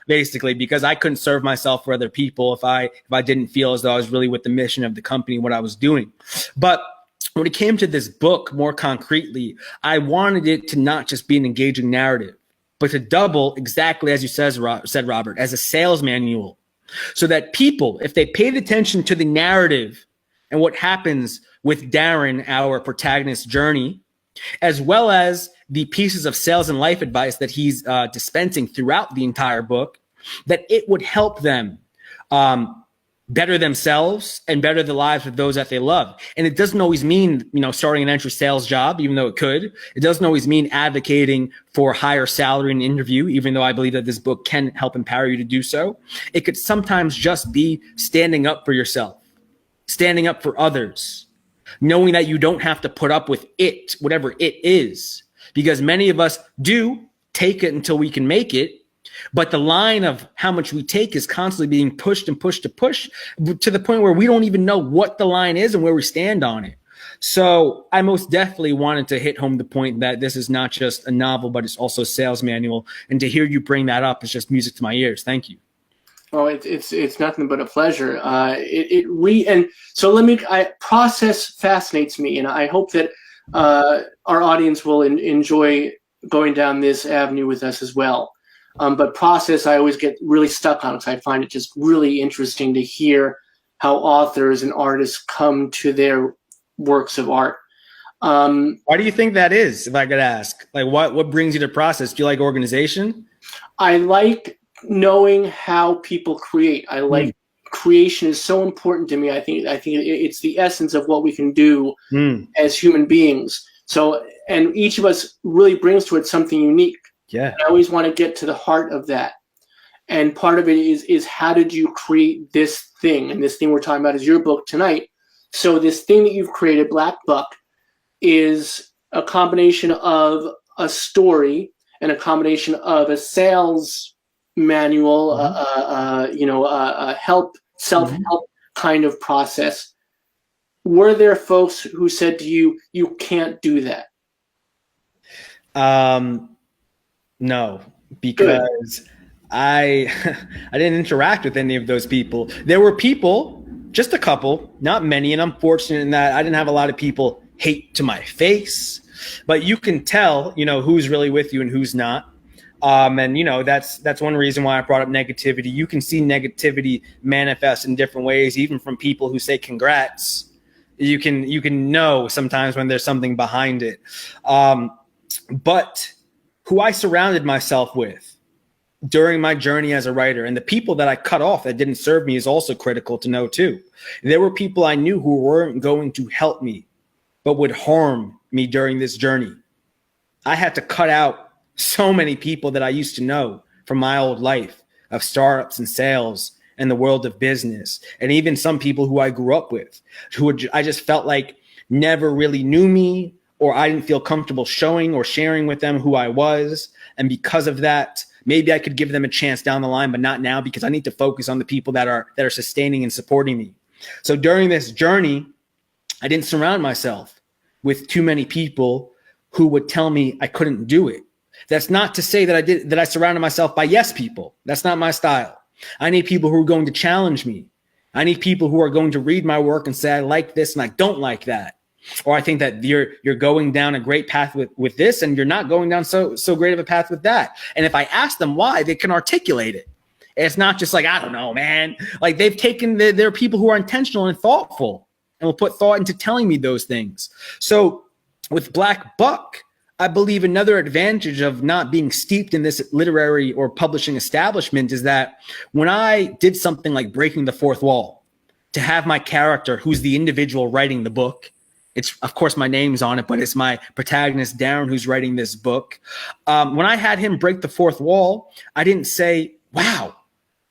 basically, because I couldn't serve myself for other people if I didn't feel as though I was really with the mission of the company, what I was doing. But when it came to this book more concretely, I wanted it to not just be an engaging narrative, but to double, exactly as you said, Robert, as a sales manual, so that people, if they paid attention to the narrative and what happens with Darren, our protagonist's journey, as well as the pieces of sales and life advice that he's dispensing throughout the entire book, that it would help them better themselves and better the lives of those that they love. And it doesn't always mean, starting an entry sales job, even though it could. It doesn't always mean advocating for higher salary in an interview, even though I believe that this book can help empower you to do so. It could sometimes just be standing up for yourself, standing up for others, knowing that you don't have to put up with it, whatever it is, because many of us do take it until we can make it. But the line of how much we take is constantly being pushed and pushed to the point where we don't even know what the line is and where we stand on it. So I most definitely wanted to hit home the point that this is not just a novel, but it's also a sales manual. And to hear you bring that up is just music to my ears. Thank you. Oh, it's nothing but a pleasure. Process fascinates me, and I hope that our audience will enjoy going down this avenue with us as well. But process, I always get really stuck on because I find it just really interesting to hear how authors and artists come to their works of art. Why do you think that is, if I could ask? Like, what brings you to process? Do you like organization? I like knowing how people create. I like creation is so important to me. I think it's the essence of what we can do as human beings. So, and each of us really brings to it something unique. Yeah. And I always want to get to the heart of that. And part of it is how did you create this thing? And this thing we're talking about is your book tonight. So this thing that you've created, Black Buck, is a combination of a story and a combination of a sales manual, a self-help kind of process. Were there folks who said to you, you can't do that? No, because I didn't interact with any of those people. There were people, just a couple, not many, and I'm fortunate in that I didn't have a lot of people hate to my face, but you can tell, who's really with you and who's not. And that's one reason why I brought up negativity. You can see negativity manifest in different ways, even from people who say congrats. You can know sometimes when there's something behind it. But who I surrounded myself with during my journey as a writer, and the people that I cut off that didn't serve me, is also critical to know too. There were people I knew who weren't going to help me, but would harm me during this journey. I had to cut out so many people that I used to know from my old life of startups and sales and the world of business. And even some people who I grew up with, I just felt like never really knew me, or I didn't feel comfortable showing or sharing with them who I was. And because of that, maybe I could give them a chance down the line, but not now, because I need to focus on the people that are sustaining and supporting me. So during this journey, I didn't surround myself with too many people who would tell me I couldn't do it. That's not to say that I surrounded myself by yes people. That's not my style. I need people who are going to challenge me. I need people who are going to read my work and say, I like this and I don't like that. Or I think that you're going down a great path with this, and you're not going down so great of a path with that. And if I ask them why, they can articulate it. It's not just like, I don't know, man. Like, they've taken, there are people who are intentional and thoughtful and will put thought into telling me those things. So with Black Buck, I believe another advantage of not being steeped in this literary or publishing establishment is that when I did something like breaking the fourth wall, to have my character, who's the individual writing the book, it's, of course, my name's on it, but it's my protagonist, Darren, who's writing this book. When I had him break the fourth wall, I didn't say, wow,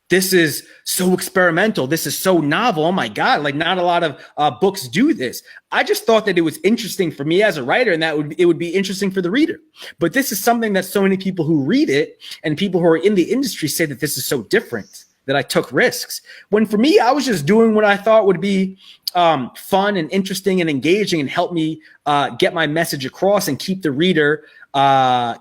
this is so experimental. This is so novel. Oh my God. Like, not a lot of books do this. I just thought that it was interesting for me as a writer, and that it would be interesting for the reader. But this is something that so many people who read it and people who are in the industry say that this is so different, that I took risks. When for me, I was just doing what I thought would be fun and interesting and engaging and help me get my message across and keep the reader, wanting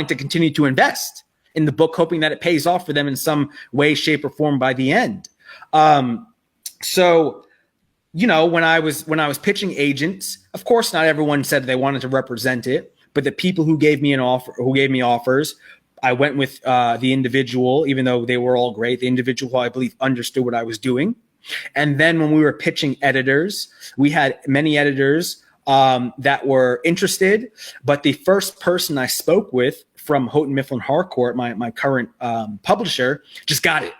to continue to invest in the book, hoping that it pays off for them in some way, shape, or form by the end. So, when I was pitching agents, of course, not everyone said they wanted to represent it, but the people who gave me offers, I went with the individual, even though they were all great, the individual who I believe understood what I was doing. And then when we were pitching editors, we had many editors that were interested, but the first person I spoke with from Houghton Mifflin Harcourt, my current publisher, just got it.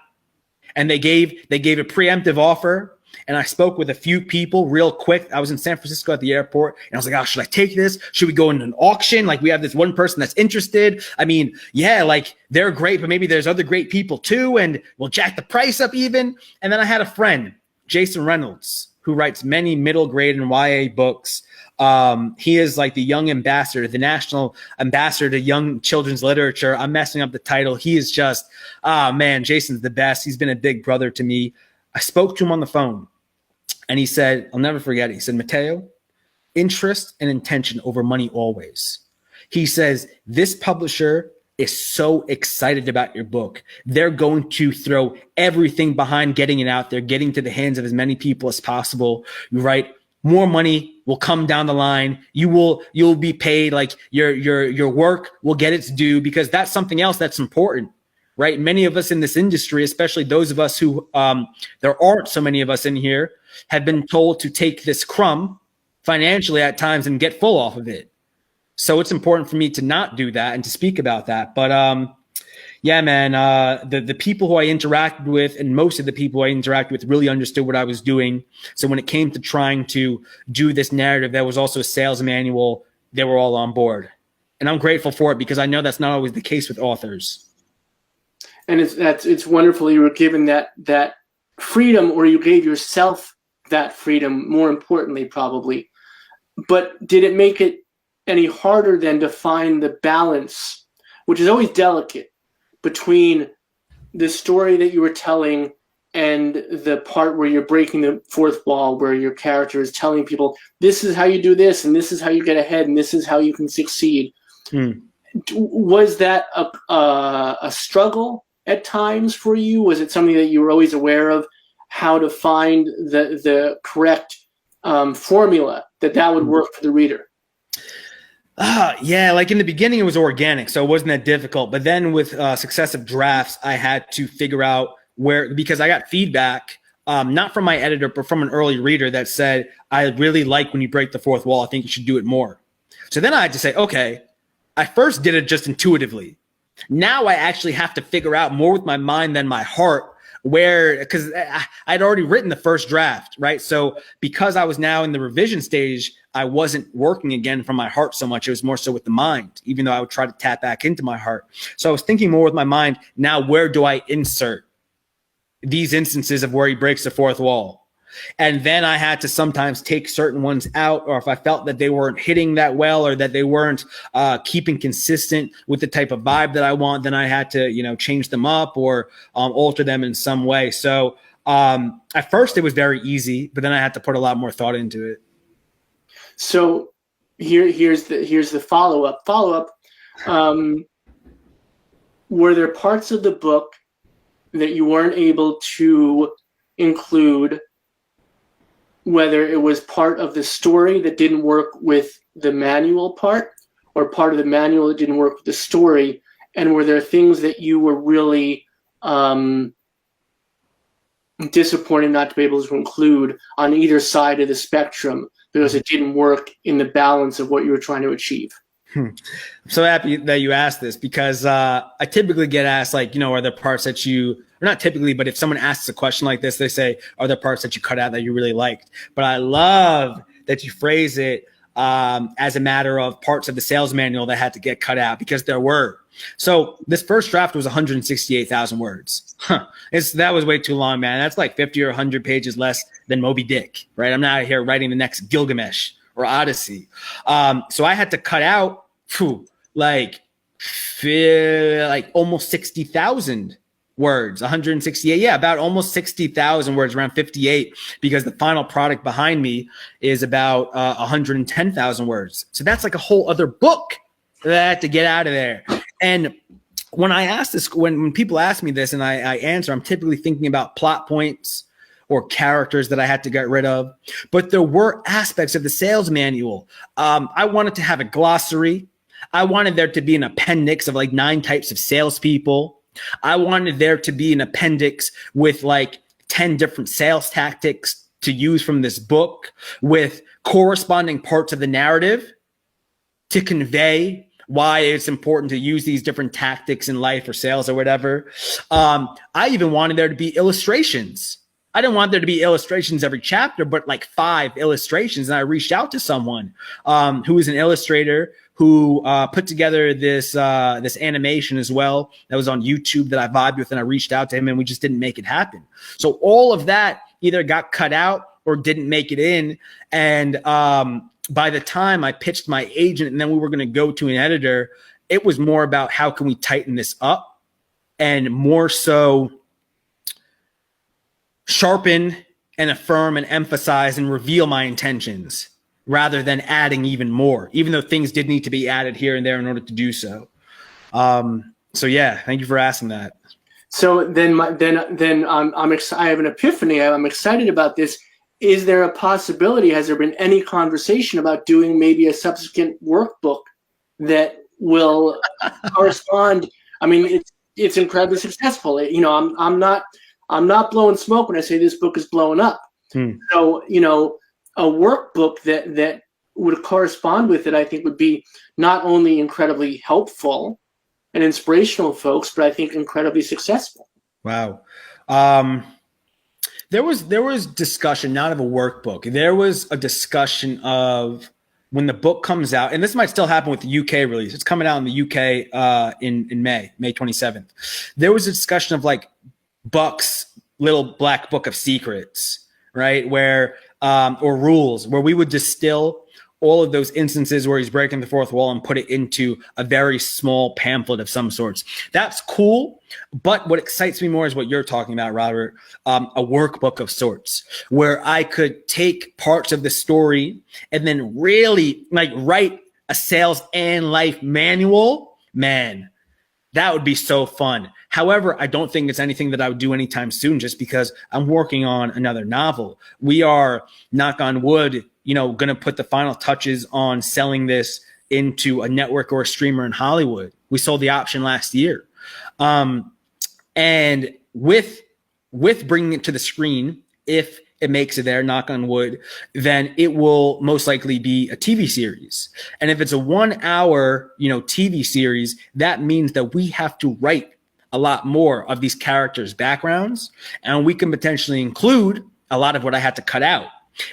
And they gave a preemptive offer. And I spoke with a few people real quick. I was in San Francisco at the airport, and I was like, oh, should I take this? Should we go in an auction? Like, we have this one person that's interested. I mean, yeah, like, they're great, but maybe there's other great people too, and we'll jack the price up even. And then I had a friend, Jason Reynolds, who writes many middle grade and YA books. He is like the young ambassador, the national ambassador to young children's literature. I'm messing up the title. He is just, man, Jason's the best. He's been a big brother to me. I spoke to him on the phone, and he said, I'll never forget it. He said, Mateo, interest and intention over money always. He says, this publisher is so excited about your book. They're going to throw everything behind getting it out there, getting to the hands of as many people as possible. You write more money will come down the line. You'll be paid, like your work will get its due, because that's something else that's important, right? Many of us in this industry, especially those of us who, there aren't so many of us in here, have been told to take this crumb financially at times and get full off of it. So it's important for me to not do that and to speak about that. But yeah, man, the people who I interacted with, and most of the people I interacted with, really understood what I was doing. So when it came to trying to do this narrative that was also a sales manual, they were all on board. And I'm grateful for it, because I know that's not always the case with authors. And it's wonderful you were given that freedom, or you gave yourself that freedom, more importantly, probably. But did it make it any harder then to find the balance, which is always delicate, between the story that you were telling and the part where you're breaking the fourth wall, where your character is telling people, this is how you do this, and this is how you get ahead, and this is how you can succeed? Was that a struggle at times for you? Was it something that you were always aware of, how to find the correct formula that would work for the reader? Yeah, like in the beginning, it was organic, so it wasn't that difficult. But then with successive drafts, I had to figure out where, because I got feedback, not from my editor, but from an early reader that said, I really like when you break the fourth wall. I think you should do it more. So then I had to say, okay, I first did it just intuitively. Now I actually have to figure out more with my mind than my heart, because I'd already written the first draft, right? So because I was now in the revision stage, I wasn't working again from my heart so much. It was more so with the mind, even though I would try to tap back into my heart. So I was thinking more with my mind. Now, where do I insert these instances of where he breaks the fourth wall? And then I had to sometimes take certain ones out, or if I felt that they weren't hitting that well, or that they weren't keeping consistent with the type of vibe that I want, then I had to, change them up or alter them in some way. So at first it was very easy, but then I had to put a lot more thought into it. So here's the follow-up. Were there parts of the book that you weren't able to include, whether it was part of the story that didn't work with the manual part, or part of the manual that didn't work with the story? And were there things that you were really disappointed not to be able to include on either side of the spectrum because it didn't work in the balance of what you were trying to achieve? I'm so happy that you asked this, because I typically get asked, like, are there parts that you, or not typically, but if someone asks a question like this, they say, are there parts that you cut out that you really liked? But I love that you phrase it as a matter of parts of the sales manual that had to get cut out, because there were. So this first draft was 168,000 words. That was way too long, man. That's like 50 or 100 pages less than Moby Dick, right? I'm not out here writing the next Gilgamesh or Odyssey. So I had to cut out like almost 60,000 words. 168, about almost 60,000 words, around 58, because the final product behind me is about 110,000 words. So that's like a whole other book that I had to get out of there. And when I ask this, when people ask me this and I answer, I'm typically thinking about plot points or characters that I had to get rid of. But there were aspects of the sales manual. I wanted to have a glossary. I wanted there to be an appendix of like 9 types of salespeople. I wanted there to be an appendix with like 10 different sales tactics to use from this book, with corresponding parts of the narrative to convey why it's important to use these different tactics in life or sales or whatever. I even wanted there to be illustrations. I didn't want there to be illustrations every chapter, but like 5 illustrations. And I reached out to someone who is an illustrator who put together this animation as well that was on YouTube that I vibed with, and I reached out to him, and we just didn't make it happen. So all of that either got cut out or didn't make it in. And by the time I pitched my agent and then we were going to go to an editor, it was more about how can we tighten this up and more so sharpen and affirm and emphasize and reveal my intentions, rather than adding even more, even though things did need to be added here and there in order to do so. So yeah, thank you for asking that. So then I have an epiphany. I'm excited about this. is there a possibility, has there been any conversation about doing maybe a subsequent workbook that will correspond? I mean, it's incredibly successful. You know, I'm not blowing smoke when I say this book is blowing up. So, you know, a workbook that would correspond with it, I think would be not only incredibly helpful and inspirational, folks, but I think incredibly successful. Wow. There was discussion, not of a workbook. There was a discussion of when the book comes out, and this might still happen with the UK release. It's coming out in the UK in May 27th. There was a discussion of like Buck's little black book of secrets, right? Where or rules, where we would distill all of those instances where he's breaking the fourth wall and put it into a very small pamphlet of some sorts. That's cool. But what excites me more is what you're talking about, Robert, a workbook of sorts where I could take parts of the story and then really like write a sales and life manual. Man, that would be so fun. However, I don't think it's anything that I would do anytime soon just because I'm working on another novel. We are, knock on wood, you know, going to put the final touches on selling this into a network or a streamer in Hollywood. We sold the option last year. And with bringing it to the screen, if it makes it there, knock on wood, then it will most likely be a TV series. And if it's a 1 hour, you know, TV series, that means that we have to write a lot more of these characters' backgrounds, and we can potentially include a lot of what I had to cut out.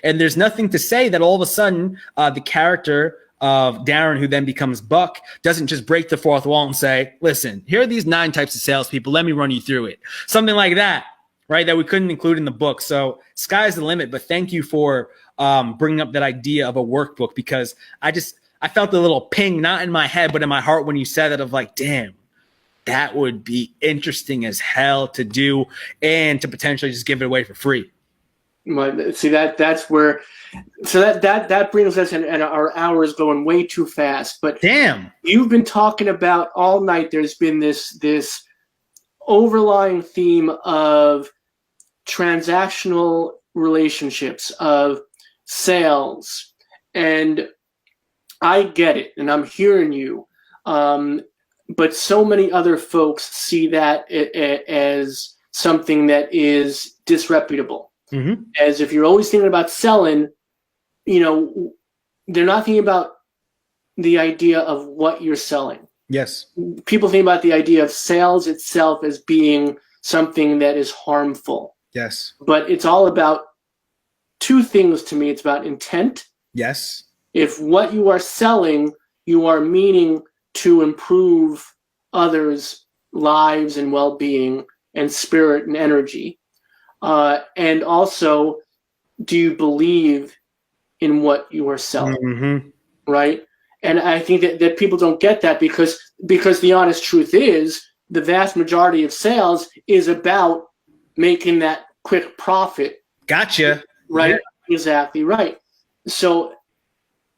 And there's nothing to say that all of a sudden the character of Darren, who then becomes Buck, doesn't just break the fourth wall and say, listen, here are these 9 types of salespeople. Let me run you through it. Something like that, right? That we couldn't include in the book. So sky's the limit. But thank you for bringing up that idea of a workbook, because I felt a little ping, not in my head, but in my heart when you said that, of like, damn, that would be interesting as hell to do and to potentially just give it away for free. Well, see, that's where, so that brings us, and our hour is going way too fast. But damn, you've been talking about all night. There's been this overlying theme of transactional relationships, of sales, and I get it, and I'm hearing you. But so many other folks see that as something that is disreputable. Mm-hmm. As if you're always thinking about selling, you know, they're not thinking about the idea of what you're selling. Yes. People think about the idea of sales itself as being something that is harmful. Yes. But it's all about 2 things to me. It's about intent. Yes. If what you are selling, you are meaning to improve others' lives and well-being and spirit and energy. And also, do you believe in what you are selling? Mm-hmm. Right? And I think that people don't get that because the honest truth is the vast majority of sales is about making that quick profit. Gotcha. Right? Yeah. Exactly right. So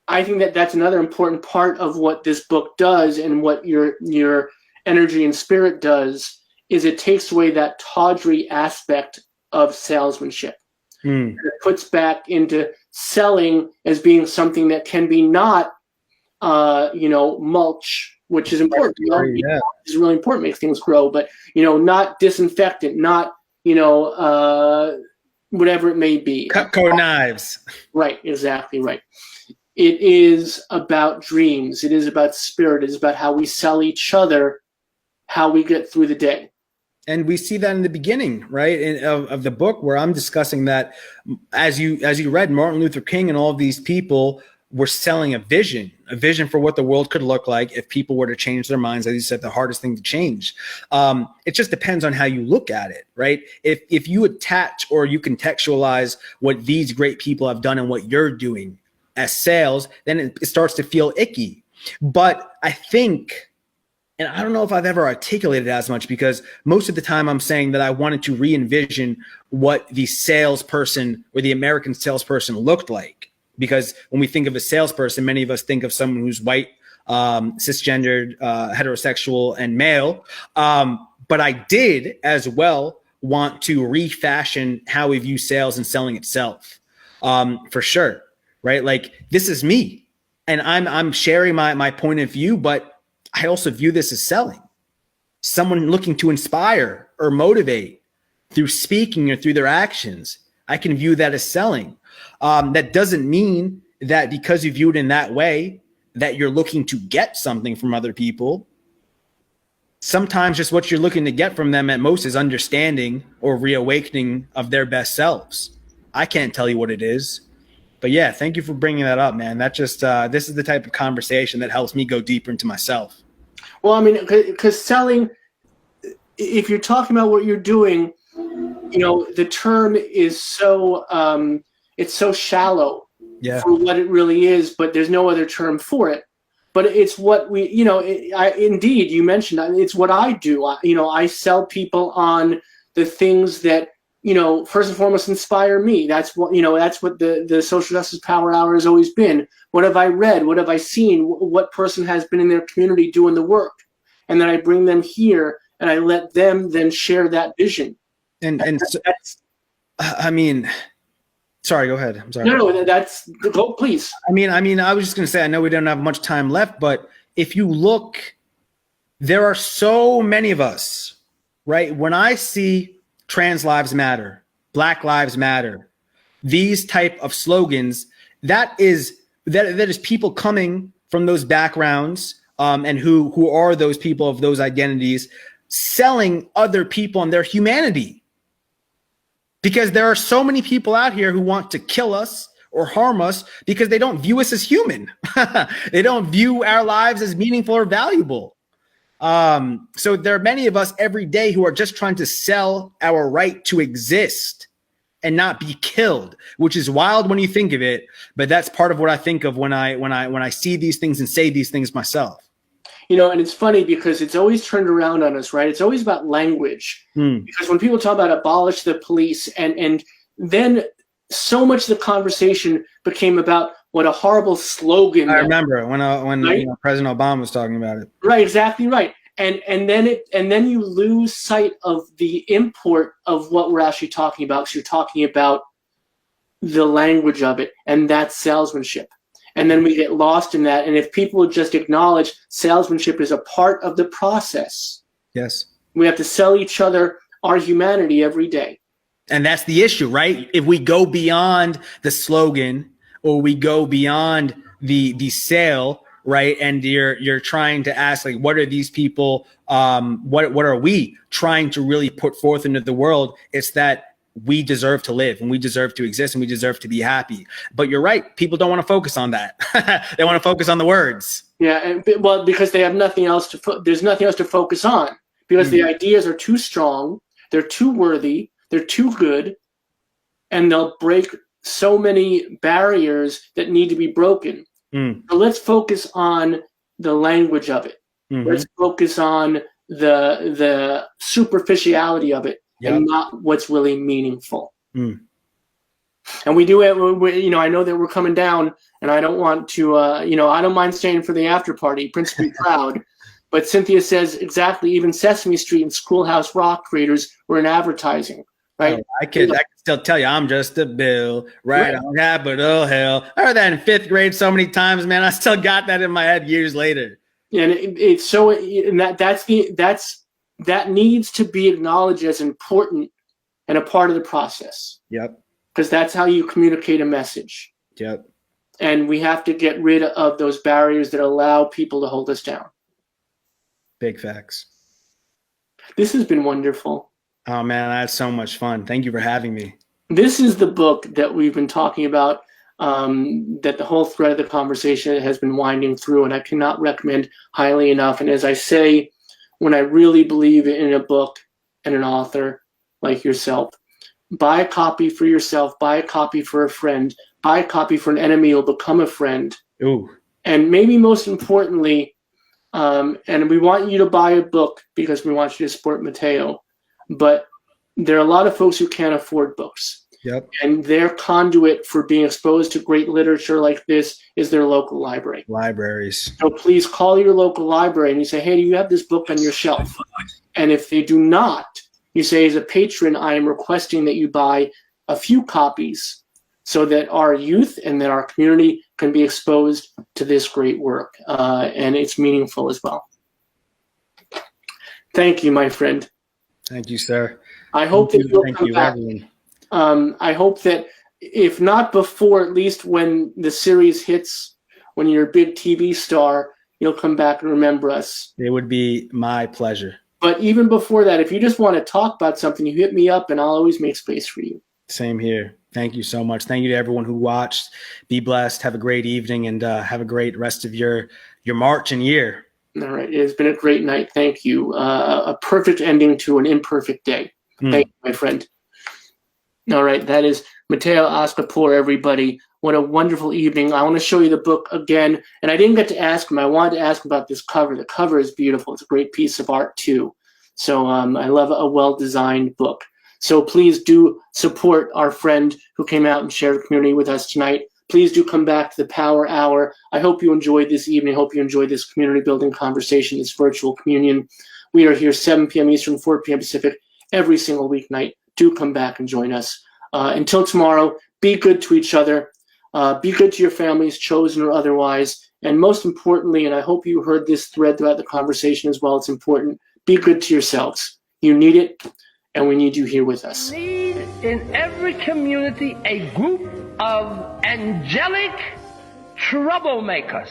I think that's another important part of what this book does, and what your energy and spirit does, is it takes away that tawdry aspect of salesmanship. It puts back into selling as being something that can be not, mulch, which is important. Yeah. It's really important, makes things grow, but, not disinfectant, not, whatever it may be. Cutco knives. Right, exactly right. It is about dreams. It is about spirit. It is about how we sell each other, how we get through the day. And we see that in the beginning, right, of the book, where I'm discussing that as you read, Martin Luther King and all of these people were selling a vision for what the world could look like if people were to change their minds. As you said, the hardest thing to change. It just depends on how you look at it, right? If you attach or you contextualize what these great people have done and what you're doing as sales, then it starts to feel icky. But I think, and I don't know if I've ever articulated as much, because most of the time I'm saying that I wanted to re-envision what the salesperson or the American salesperson looked like. Because when we think of a salesperson, many of us think of someone who's white, cisgendered, heterosexual, and male. But I did as well want to refashion how we view sales and selling itself. for sure, right? Like, this is me, and I'm sharing my point of view, but I also view this as selling. Someone looking to inspire or motivate through speaking or through their actions, I can view that as selling. That doesn't mean that because you view it in that way, that you're looking to get something from other people. Sometimes just what you're looking to get from them at most is understanding or reawakening of their best selves. I can't tell you what it is, but yeah, thank you for bringing that up, man. That just, this is the type of conversation that helps me go deeper into myself. Well, I mean, because selling, if you're talking about what you're doing, you know, the term is so, it's so shallow for what it really is, but there's no other term for it. But it's what we, you know, indeed, you mentioned, it's what I do. I sell people on the things that, you know, first and foremost inspire me. That's what, that's what the Social Justice Power Hour has always been. What have I read? What have I seen? What person has been in their community doing the work? And then I bring them here and I let them then share that vision. And so, I mean, sorry, go ahead. I'm sorry. No, that's go, please. I mean, I was just going to say, I know we don't have much time left, but if you look, there are so many of us, right? When I see trans lives matter, Black lives matter, these type of slogans, that is people coming from those backgrounds, and who are those people of those identities, selling other people on their humanity. Because there are so many people out here who want to kill us or harm us because they don't view us as human. They don't view our lives as meaningful or valuable. So there are many of us every day who are just trying to sell our right to exist and not be killed, which is wild when you think of it. But that's part of what I think of when I see these things and say these things myself. You know, and it's funny because it's always turned around on us, right? It's always about language. Because when people talk about abolish the police, and then so much of the conversation became about what a horrible slogan. I remember when right? President Obama was talking about it. Right, exactly right. And then you lose sight of the import of what we're actually talking about, because you're talking about the language of it, and that's salesmanship. And then we get lost in that. And if people would just acknowledge salesmanship is a part of the process. Yes. We have to sell each other our humanity every day. And that's the issue, right? If we go beyond the slogan or we go beyond the sale, right? And you're trying to ask, like, what are these people? What are we trying to really put forth into the world? It's that we deserve to live and we deserve to exist and we deserve to be happy. But you're right. People don't want to focus on that. They want to focus on the words. Yeah. And well, because they have nothing else there's nothing else to focus on, because the ideas are too strong. They're too worthy. They're too good. And they'll break so many barriers that need to be broken. So let's focus on the language of it. Let's focus on the superficiality of it. Yep. And not what's really meaningful. And we do it, I know that we're coming down, and I don't want to, I don't mind staying for the after party, principally proud. But Cynthia says, exactly, even Sesame Street and Schoolhouse Rock creators were in advertising, right? I can still tell you, I'm just a bill, right on Capitol Hill. I heard that in 5th grade so many times, man. I still got that in my head years later. And it's so, and that needs to be acknowledged as important and a part of the process. Yep. Because that's how you communicate a message. Yep. And we have to get rid of those barriers that allow people to hold us down. Big facts. This has been wonderful. Oh, man, that's so much fun. Thank you for having me. This is the book that we've been talking about, that the whole thread of the conversation has been winding through, and I cannot recommend highly enough. And as I say, when I really believe in a book and an author like yourself, buy a copy for yourself, buy a copy for a friend, buy a copy for an enemy who'll become a friend. Ooh. And maybe most importantly, and we want you to buy a book because we want you to support Mateo, but there are a lot of folks who can't afford books. Yep. And their conduit for being exposed to great literature like this is their local library. Libraries. So please call your local library and you say, hey, do you have this book on your shelf? And if they do not, you say, as a patron, I am requesting that you buy a few copies so that our youth and that our community can be exposed to this great work, and it's meaningful as well. Thank you, my friend. Thank you, sir. I hope that you'll Thank come you, back. everyone. I hope that if not before, at least when the series hits, when you're a big TV star, you'll come back and remember us. It would be my pleasure. But even before that, if you just want to talk about something, you hit me up and I'll always make space for you. Same here. Thank you so much. Thank you to everyone who watched. Be blessed. Have a great evening, and have a great rest of your March and year. All right. It has been a great night. Thank you. A perfect ending to an imperfect day. Thank you, my friend. All right. That is Mateo Askaripour, everybody. What a wonderful evening. I want to show you the book again. And I didn't get to ask him. I wanted to ask him about this cover. The cover is beautiful. It's a great piece of art, too. So I love a well-designed book. So please do support our friend who came out and shared the community with us tonight. Please do come back to the Power Hour. I hope you enjoyed this evening. I hope you enjoyed this community building conversation, this virtual communion. We are here 7 p.m. Eastern, 4 p.m. Pacific every single weeknight. Do come back and join us. Until tomorrow, be good to each other. Be good to your families, chosen or otherwise. And most importantly, and I hope you heard this thread throughout the conversation as well, it's important, be good to yourselves. You need it, and we need you here with us. We need in every community a group of angelic troublemakers.